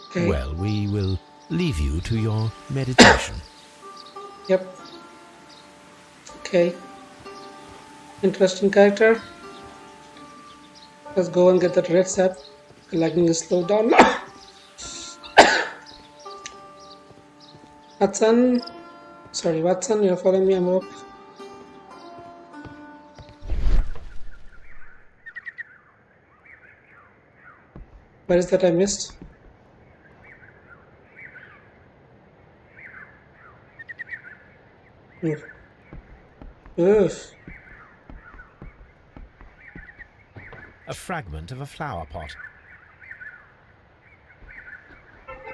Okay. Well, we will leave you to your meditation. Yep. Okay. Interesting character. Let's go and get that red sap. Lagging is slowed down. Watson. Sorry, Watson, you're following me, I hope. Where is that I missed? Oof. Oof. A fragment of a flower pot.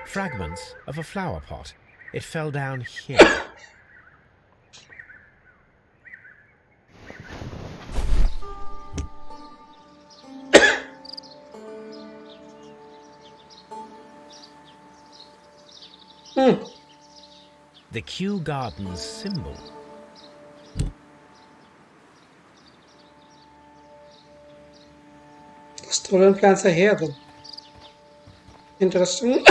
Fragments of a flower pot. It fell down here. The Kew Gardens symbol. Stolen plants are here then. Interesting.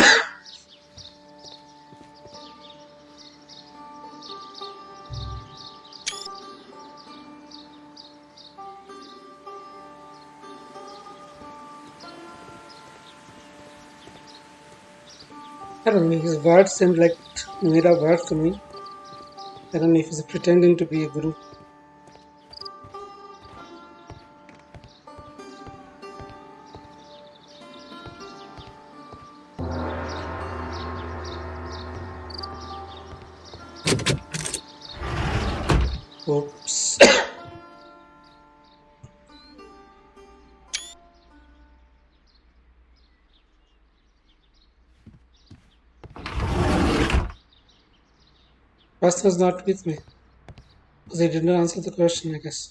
I don't know, his words seem like made up words to me. I don't know if he's pretending to be a guru. Oops. Pastor's not with me. Because he did not answer the question, I guess.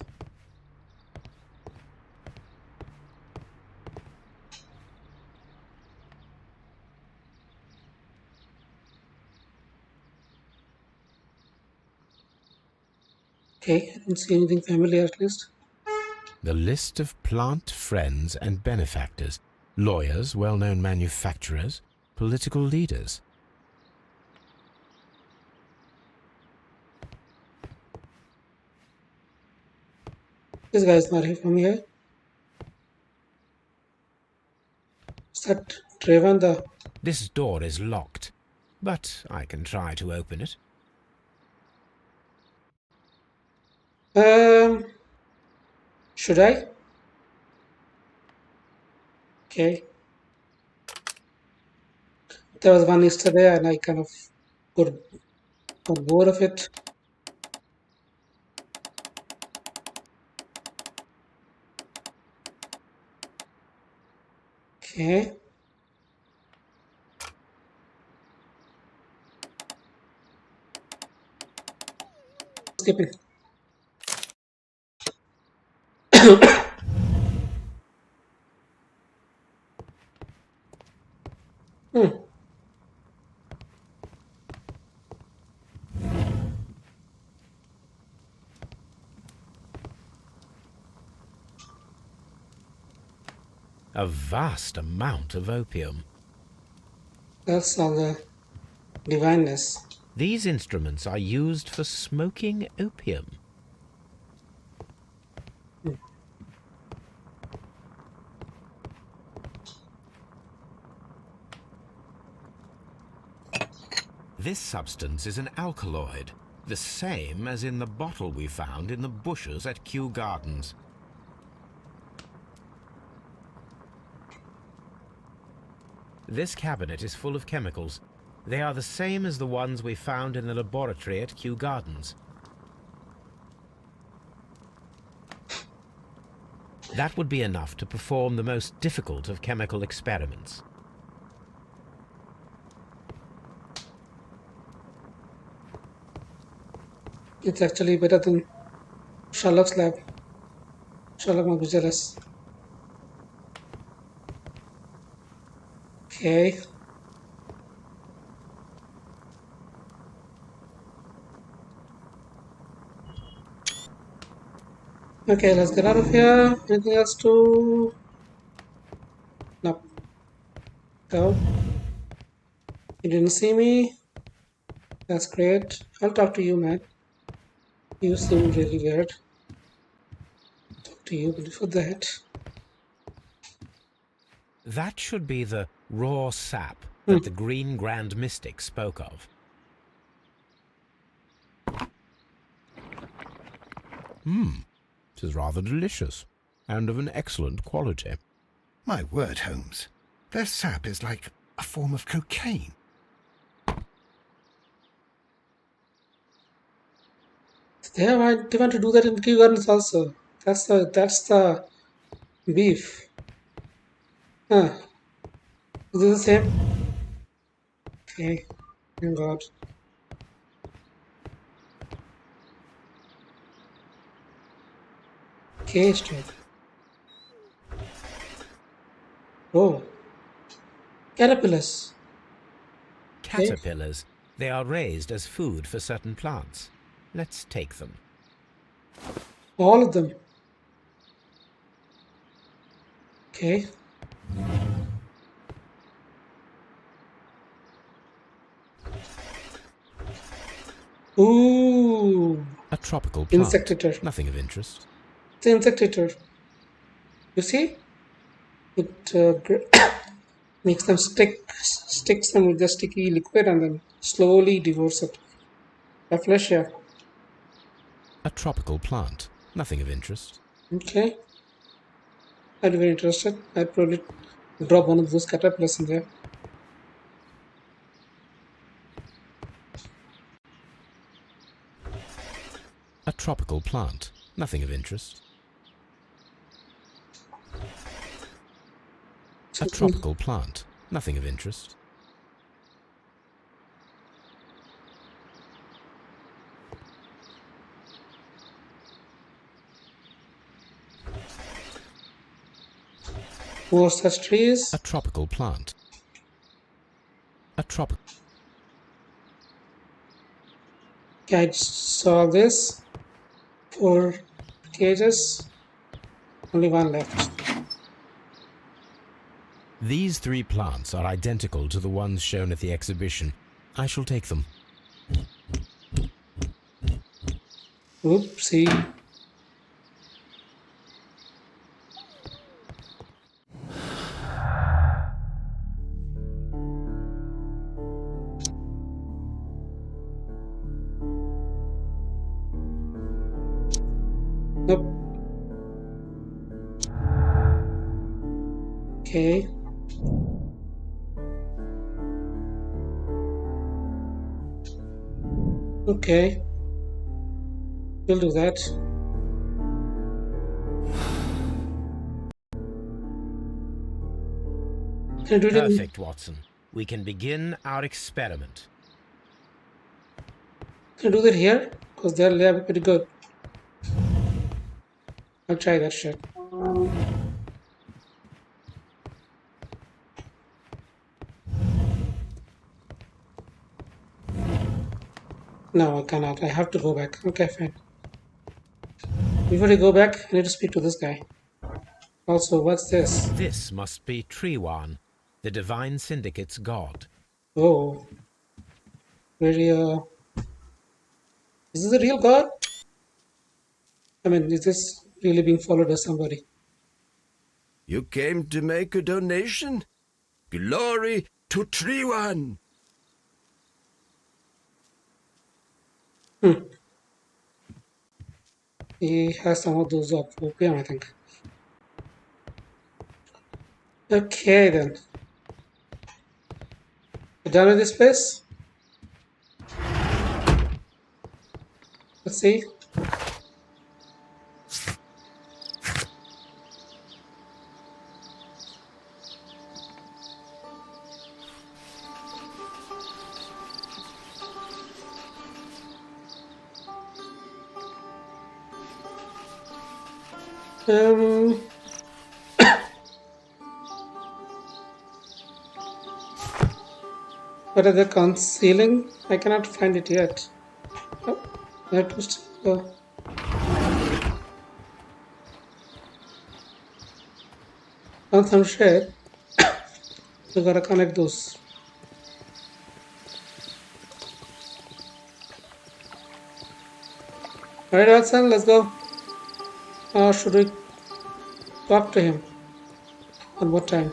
Okay, I don't see anything familiar at least. The list of plant friends and benefactors. Lawyers, well-known manufacturers, political leaders. This guy is not here from here. Is that Trayvon the... This door is locked, but I can try to open it. Should I? Okay. There was one yesterday and I kind of got bored of it. Okay. Skipping. A vast amount of opium. That's all the divineness. These instruments are used for smoking opium. This substance is an alkaloid, the same as in the bottle we found in the bushes at Kew Gardens. This cabinet is full of chemicals. They are the same as the ones we found in the laboratory at Kew Gardens. That would be enough to perform the most difficult of chemical experiments. It's actually better than Sherlock's lab. Sherlock might be jealous. Okay. Okay, let's get out of here. Anything else to... No. Go. You didn't see me? That's great. I'll talk to you, man. You seem really weird. Talk to you, but before that. That should be the raw sap Hmm. that the Green Grand Mystic spoke of. It is rather delicious, and of an excellent quality. My word, Holmes. Their sap is like a form of cocaine. They want to do that in Kew Gardens also. That's the beef. Huh. Is it the same? Okay. Thank God. Cage dog. Oh. Caterpillars. Okay. Caterpillars. They are raised as food for certain plants. Let's take them. All of them. Okay. Ooh. A tropical plant. Insectator. Nothing of interest. It's an insectator. You see? It makes them sticks them with the sticky liquid and then slowly divorce it. The flesh, yeah. A tropical plant. Nothing of interest. Okay. I'd be very interested. I'd probably drop one of those caterpillars in there. A tropical plant. Nothing of interest. A Something. tropical plant. Nothing of interest. More such trees. A tropical plant. A tropical. Okay, I saw this. 4 cages. Only one left. These 3 plants are identical to the ones shown at the exhibition. I shall take them. Oopsie. Nope. Okay. Okay. We'll do that. Can I do it in, Perfect, Watson. We can begin our experiment. can I do that here? Because they're pretty good. I'll try that shit. No, I cannot. I have to go back. Okay, fine. Before I go back, I need to speak to this guy. Also, what's this? This must be Triwan, the divine syndicate's god. Oh, very, is this a real god? I mean, is this really being followed by somebody? You came to make a donation? Glory to Triwan! He has some of those of opium, I think. Okay, then. You done with this place? Let's see. Um, what are they concealing? I cannot find it yet. Oh, that was on some shit. We gotta connect those. Alright, Watson, let's go. Or should we talk to him one more time?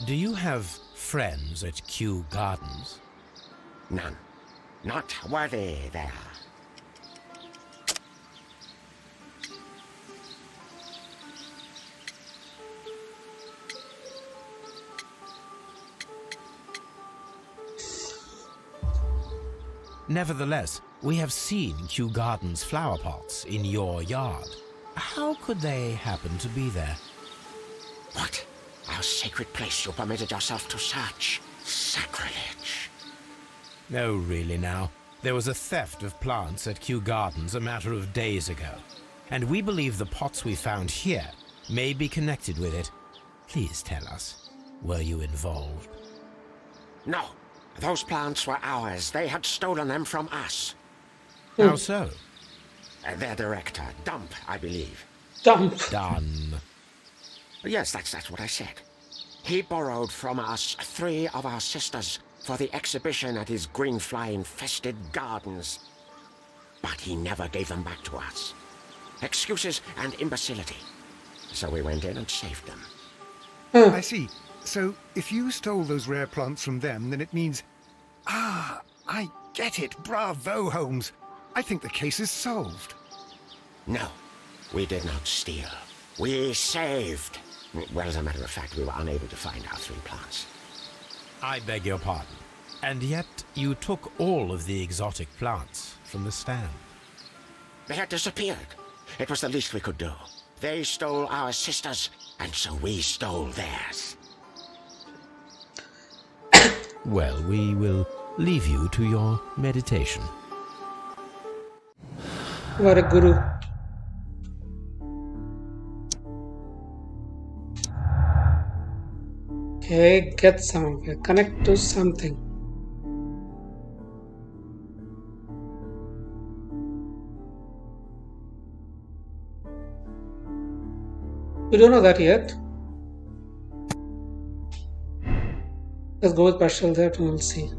Do you have friends at Kew Gardens? None. Not worthy there. Nevertheless, we have seen Kew Gardens flower pots in your yard. How could they happen to be there? What? Our sacred place you permitted yourself to search. Sacrilege. No, really now. There was a theft of plants at Kew Gardens a matter of days ago, and we believe the pots we found here may be connected with it. Please tell us, were you involved? No. Those plants were ours. They had stolen them from us. How so? Their director, Dump, I believe. Dump. Done. Yes, that's what I said. He borrowed from us 3 of our sisters for the exhibition at his green fly-infested gardens. But he never gave them back to us. Excuses and imbecility. So we went in and saved them. I see. So, if you stole those rare plants from them, then it means... Ah, I get it. Bravo, Holmes. I think the case is solved. No, we did not steal. We saved. Well, as a matter of fact, we were unable to find our 3 plants. I beg your pardon. And yet you took all of the exotic plants from the stand. They had disappeared. It was the least we could do. They stole our sisters, and so we stole theirs. Well, we will leave you to your meditation. What a guru. Okay, get somewhere. Connect to something. We don't know that yet. Let's go with partial that and we'll see.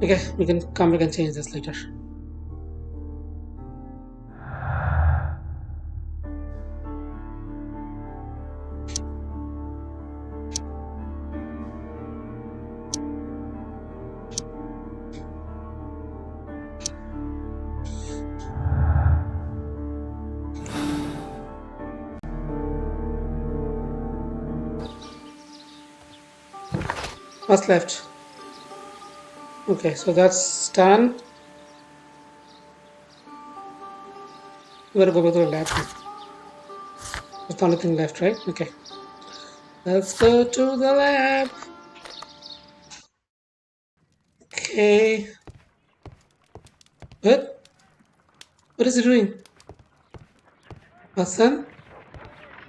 Okay, we can come back and change this later. What's left? Okay, so that's done. We gotta go back to the lab. That's the only thing left, right? Okay. Let's go to the lab. Okay. What? What is he doing? Hassan?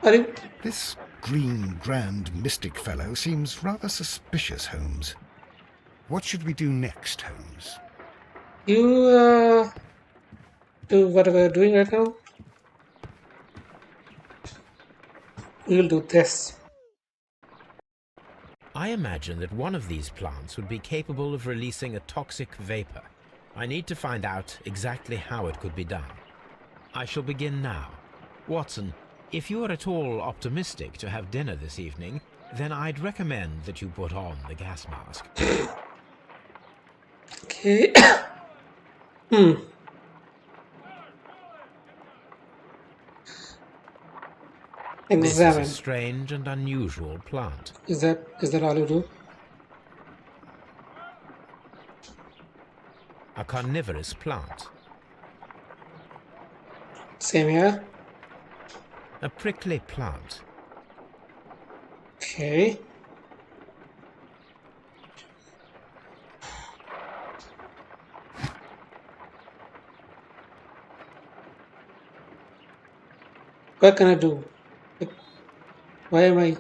Are you... This green grand mystic fellow seems rather suspicious, Holmes. What should we do next, Holmes? You, do whatever you're doing right now? We'll do this. I imagine that one of these plants would be capable of releasing a toxic vapor. I need to find out exactly how it could be done. I shall begin now. Watson, if you are at all optimistic to have dinner this evening, then I'd recommend that you put on the gas mask. Okay. This is Examine. a strange and unusual plant. Is that all you do? A carnivorous plant. Same here. A prickly plant. Okay. What can I do? Like, why am I...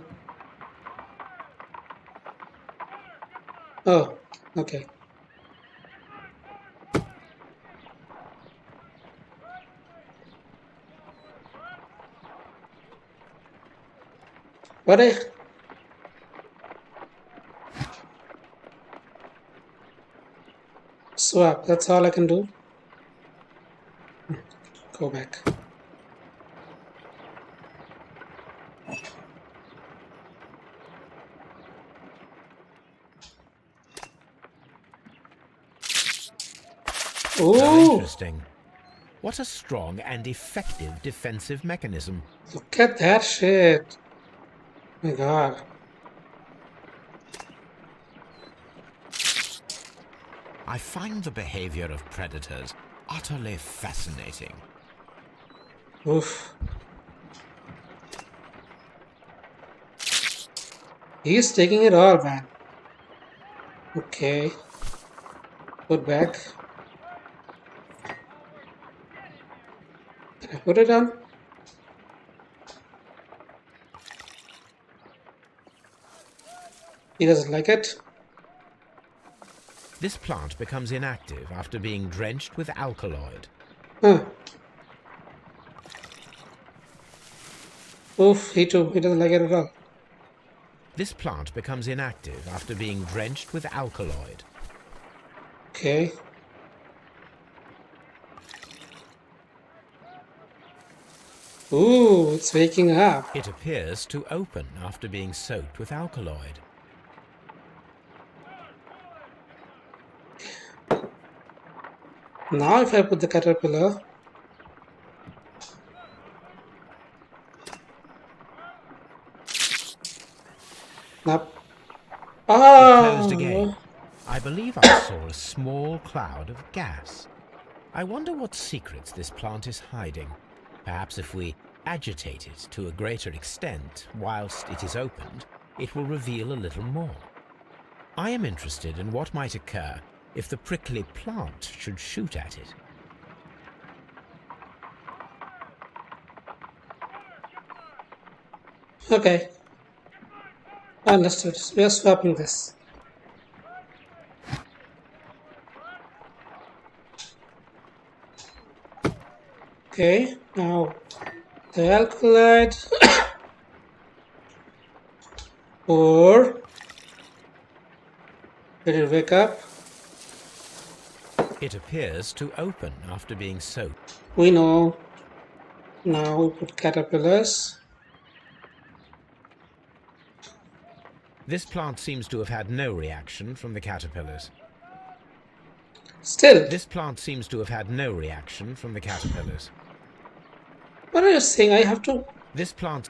Oh, okay. What I swap, that's all I can do. Go back. How Ooh, interesting. What a strong and effective defensive mechanism. look at that shit. Oh my god. I find the behavior of predators utterly fascinating. Oof. He's taking it all, man. Okay. Put back. Can I put it on? He doesn't like it. This plant becomes inactive after being drenched with alkaloid. Huh. Oof, he too. He doesn't like it at all. This plant becomes inactive after being drenched with alkaloid. Okay. Ooh, it's waking up. It appears to open after being soaked with alkaloid. Now if I put the caterpillar. Now. It closed again. Oh! I believe I saw a small cloud of gas. I wonder what secrets this plant is hiding. Perhaps if we agitate it to a greater extent whilst it is opened, it will reveal a little more. I am interested in what might occur if the prickly plant should shoot at it. Okay. Understood. We are swapping this. Okay. Now the alkaloid. Or did it wake up? It appears to open after being soaked. We know. Now we put caterpillars. This plant seems to have had no reaction from the caterpillars. Still. This plant seems to have had no reaction from the caterpillars. What are you saying? I have to. This plant...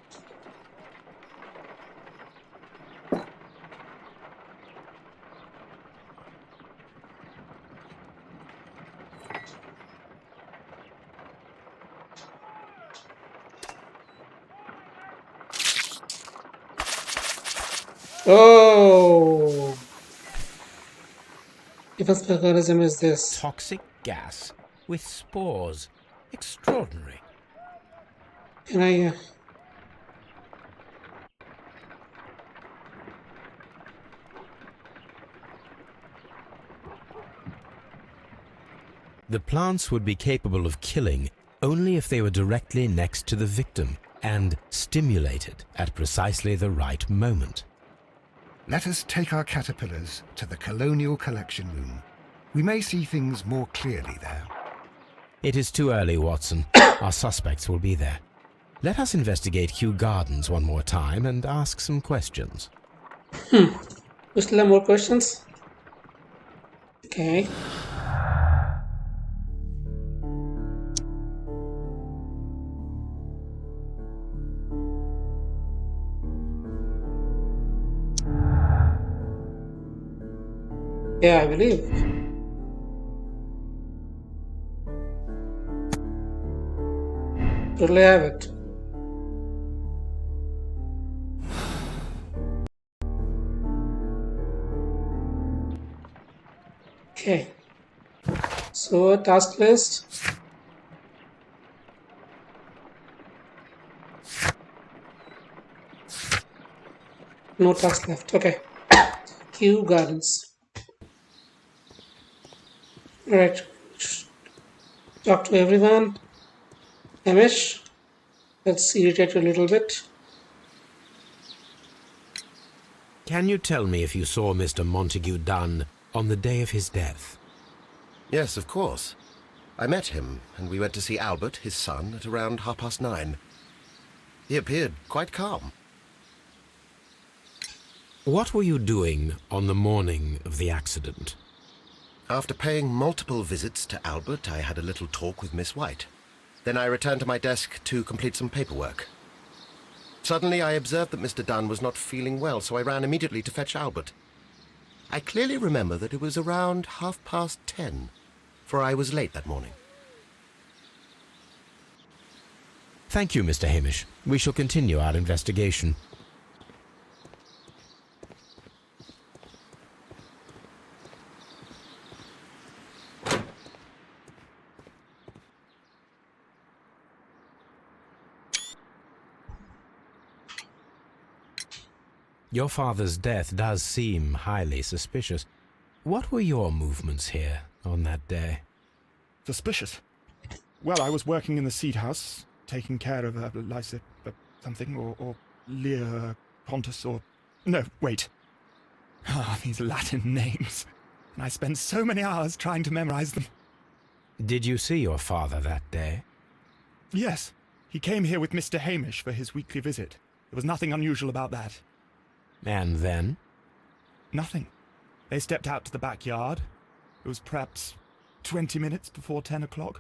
Oh! Defense mechanism is this. Toxic gas with spores. Extraordinary. Can I? The plants would be capable of killing only if they were directly next to the victim and stimulated at precisely the right moment. Let us take our caterpillars to the Colonial Collection Room. We may see things more clearly there. It is too early, Watson. Our suspects will be there. Let us investigate Kew Gardens one more time and ask some questions. You still have more questions? Okay. Yeah, I believe. Totally have it. Okay. So task list. No task left. Okay. Kew Gardens. Alright. Talk to everyone. Amish. Let's irritate you a little bit. Can you tell me if you saw Mr. Montague Dunn on the day of his death? Yes, of course. I met him, and we went to see Albert, his son, at around 9:30. He appeared quite calm. What were you doing on the morning of the accident? After paying multiple visits to Albert, I had a little talk with Miss White. Then I returned to my desk to complete some paperwork. Suddenly I observed that Mr. Dunn was not feeling well, so I ran immediately to fetch Albert. I clearly remember that it was around 10:30, for I was late that morning. Thank you, Mr. Hamish. We shall continue our investigation. Your father's death does seem highly suspicious. What were your movements here on that day? Suspicious? Well, I was working in the seed house, taking care of Lysa something, or Lear Pontus, or... No, wait. Ah, these Latin names. And I spent so many hours trying to memorize them. Did you see your father that day? Yes, he came here with Mr. Hamish for his weekly visit. There was nothing unusual about that. And then? Nothing. They stepped out to the backyard. It was perhaps 20 minutes before 10 o'clock.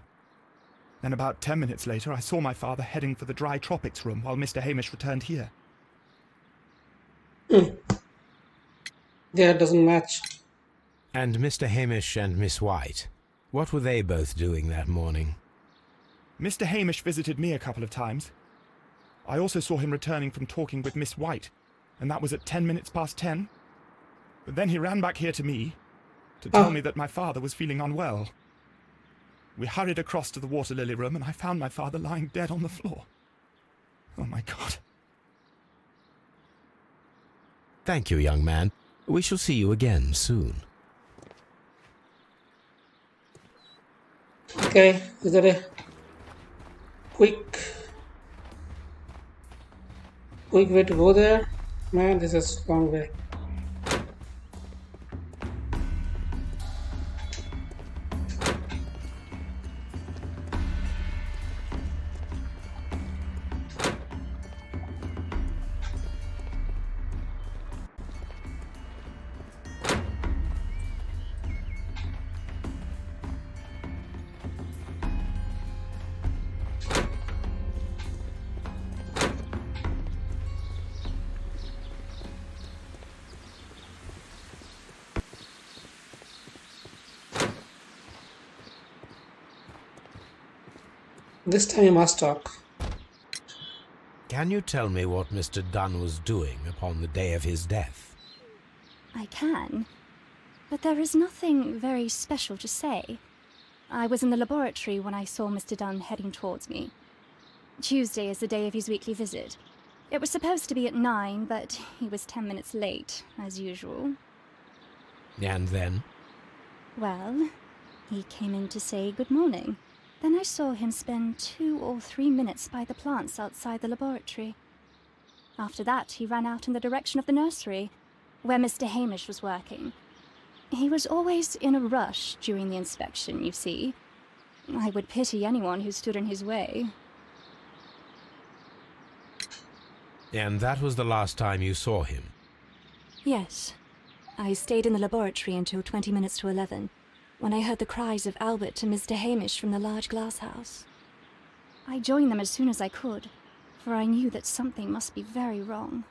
Then about 10 minutes later, I saw my father heading for the dry tropics room while Mr. Hamish returned here. Yeah, it doesn't match. And Mr. Hamish and Miss White, what were they both doing that morning? Mr. Hamish visited me a couple of times. I also saw him returning from talking with Miss White, and that was at 10 minutes past 10. But then he ran back here to me to tell me that my father was feeling unwell. We hurried across to the water lily room, and I found my father lying dead on the floor. Oh, my God. Thank you, young man. We shall see you again soon. Okay, is that a quick way to go there? Man, this is a long way. This time you must talk. Can you tell me what Mr. Dunn was doing upon the day of his death? I can, but there is nothing very special to say. I was in the laboratory when I saw Mr. Dunn heading towards me. Tuesday is the day of his weekly visit. It was supposed to be at 9, but he was 10 minutes late, as usual. And then? Well, he came in to say good morning. Then I saw him spend 2 or 3 minutes by the plants outside the laboratory. After that, he ran out in the direction of the nursery, where Mr. Hamish was working. He was always in a rush during the inspection, you see. I would pity anyone who stood in his way. And that was the last time you saw him? Yes. I stayed in the laboratory until 20 minutes to 11. When I heard the cries of Albert and Mr. Hamish from the large glass house. I joined them as soon as I could, for I knew that something must be very wrong.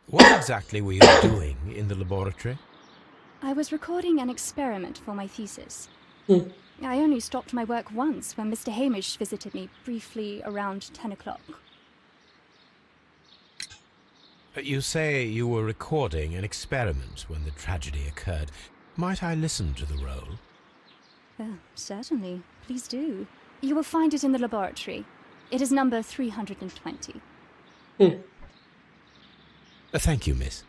What exactly were you doing in the laboratory? I was recording an experiment for my thesis. I only stopped my work once when Mr. Hamish visited me briefly around 10 o'clock. You say you were recording an experiment when the tragedy occurred. Might I listen to the roll? Certainly. Please do. You will find it in the laboratory. It is number 320. Thank you, miss.